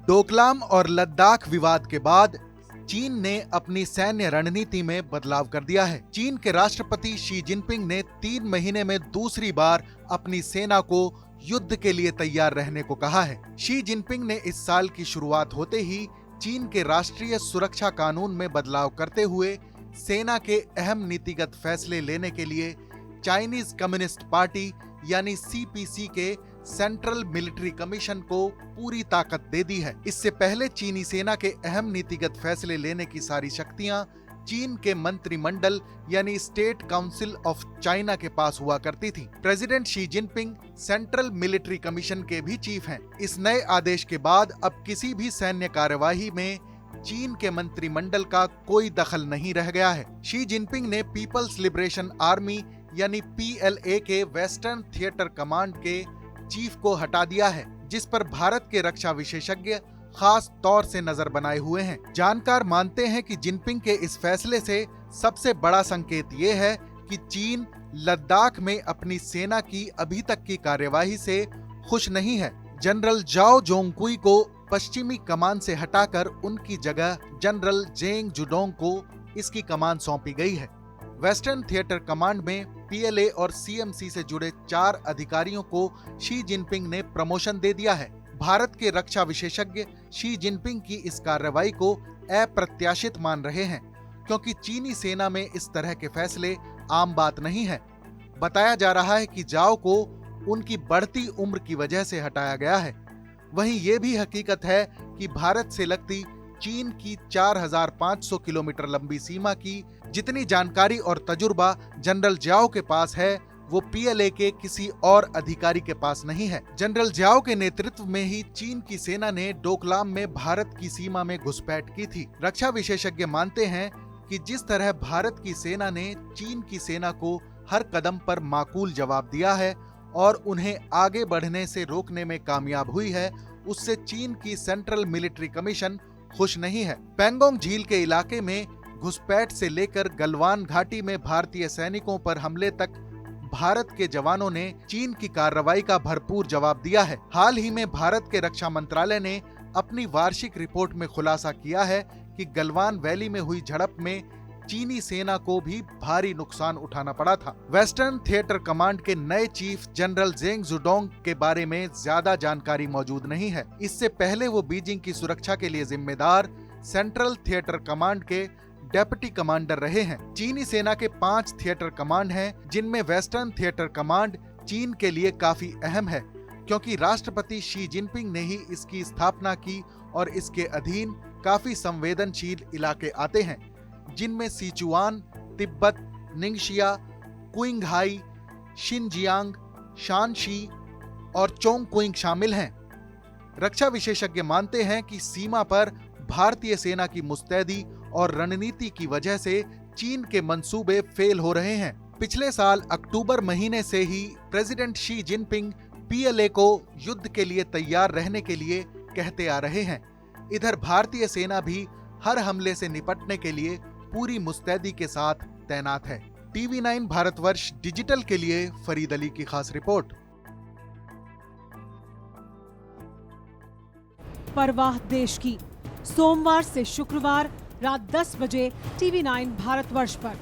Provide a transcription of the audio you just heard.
डोकलाम और लद्दाख विवाद के बाद चीन ने अपनी सैन्य रणनीति में बदलाव कर दिया है। चीन के राष्ट्रपति शी जिनपिंग ने 3 महीने में दूसरी बार अपनी सेना को युद्ध के लिए तैयार रहने को कहा है। शी जिनपिंग ने इस साल की शुरुआत होते ही चीन के राष्ट्रीय सुरक्षा कानून में बदलाव करते हुए सेना के अहम नीतिगत फैसले लेने के लिए चाइनीज कम्युनिस्ट पार्टी यानी सीपीसी के सेंट्रल मिलिट्री कमीशन को पूरी ताकत दे दी है। इससे पहले चीनी सेना के अहम नीतिगत फैसले लेने की सारी शक्तियां चीन के मंत्रिमंडल यानी स्टेट काउंसिल ऑफ चाइना के पास हुआ करती थी। President Xi Jinping central military commission के भी चीफ हैं। इस नए आदेश के बाद अब किसी भी सैन्य कार्यवाही में चीन के मंत्रिमंडल का कोई दखल नहीं रह गया है। शी जिनपिंग ने पीपल्स लिबरेशन आर्मी यानी पीएलए के वेस्टर्न थिएटर कमांड के चीफ को हटा दिया है, जिस पर भारत के रक्षा विशेषज्ञ खास तौर से नजर बनाए हुए हैं। जानकार मानते हैं कि जिनपिंग के इस फैसले से सबसे बड़ा संकेत ये है कि चीन लद्दाख में अपनी सेना की अभी तक की कार्यवाही से खुश नहीं है। जनरल जाओ जोंगकुई को पश्चिमी कमान से हटाकर उनकी जगह जनरल जेंग जुडोंग को इसकी कमान सौंपी गई है। वेस्टर्न थिएटर कमांड में पीएलए और सीएमसी से जुड़े 4 अधिकारियों को शी जिनपिंग ने प्रमोशन दे दिया है। भारत के रक्षा विशेषज्ञ शी जिनपिंग की इस कार्रवाई को अप्रत्याशित मान रहे हैं, क्योंकि चीनी सेना में इस तरह के फैसले आम बात नहीं है। बताया जा रहा है कि जाओ को उनकी बढ़ती उम्र की वजह से हटाया गया है। वहीं ये भी हकीकत है कि भारत से लगती चीन की 4500 किलोमीटर लंबी सीमा की जितनी जानकारी और तजुर्बा जनरल जाओ के पास है, वो पीएलए के किसी और अधिकारी के पास नहीं है। जनरल जाओ के नेतृत्व में ही चीन की सेना ने डोकलाम में भारत की सीमा में घुसपैठ की थी। रक्षा विशेषज्ञ मानते हैं कि जिस तरह भारत की सेना ने चीन की सेना को हर कदम पर माकूल जवाब दिया है और उन्हें आगे बढ़ने से रोकने में कामयाब हुई है, उससे चीन की सेंट्रल मिलिट्री कमीशन खुश नहीं है। पैंगोंग झील के इलाके में घुसपैठ से लेकर गलवान घाटी में भारतीय सैनिकों पर हमले तक भारत के जवानों ने चीन की कार्रवाई का भरपूर जवाब दिया है। हाल ही में भारत के रक्षा मंत्रालय ने अपनी वार्षिक रिपोर्ट में खुलासा किया है कि गलवान वैली में हुई झड़प में चीनी सेना को भी भारी नुकसान उठाना पड़ा था। वेस्टर्न थिएटर कमांड के नए चीफ जनरल जेंग जुडोंग के बारे में ज्यादा जानकारी मौजूद नहीं है। इससे पहले वो बीजिंग की सुरक्षा के लिए जिम्मेदार सेंट्रल थिएटर कमांड के डेप्यूटी कमांडर रहे हैं। चीनी सेना के 5 थिएटर कमांड हैं, जिनमें वेस्टर्न थिएटर कमांड चीन के लिए काफी अहम है, क्योंकि राष्ट्रपति शी जिनपिंग ने ही इसकी स्थापना की और इसके अधीन काफी संवेदनशील इलाके आते हैं, जिनमें सिचुआन, तिब्बत, निंगशिया, क्विंघाई, शिनजियांग, शानशी और चोंगक्विंग शामिल हैं। रक्षा विशेषज्ञ मानते हैं कि सीमा पर भारतीय सेना की मुस्तैदी और रणनीति की वजह से चीन के मंसूबे फेल हो रहे हैं। पिछले साल अक्टूबर महीने से ही प्रेसिडेंट शी जिनपिंग पीएलए को युद्ध के लिए तैयार रहने के लिए कहते आ रहे हैं। इधर भारतीय सेना भी हर हमले से निपटने के लिए पूरी मुस्तैदी के साथ तैनात है। TV9 भारतवर्ष डिजिटल के लिए फरीद अली की खास रिपोर्ट। परवाह देश की, सोमवार से शुक्रवार रात 10 बजे TV9 भारतवर्ष पर।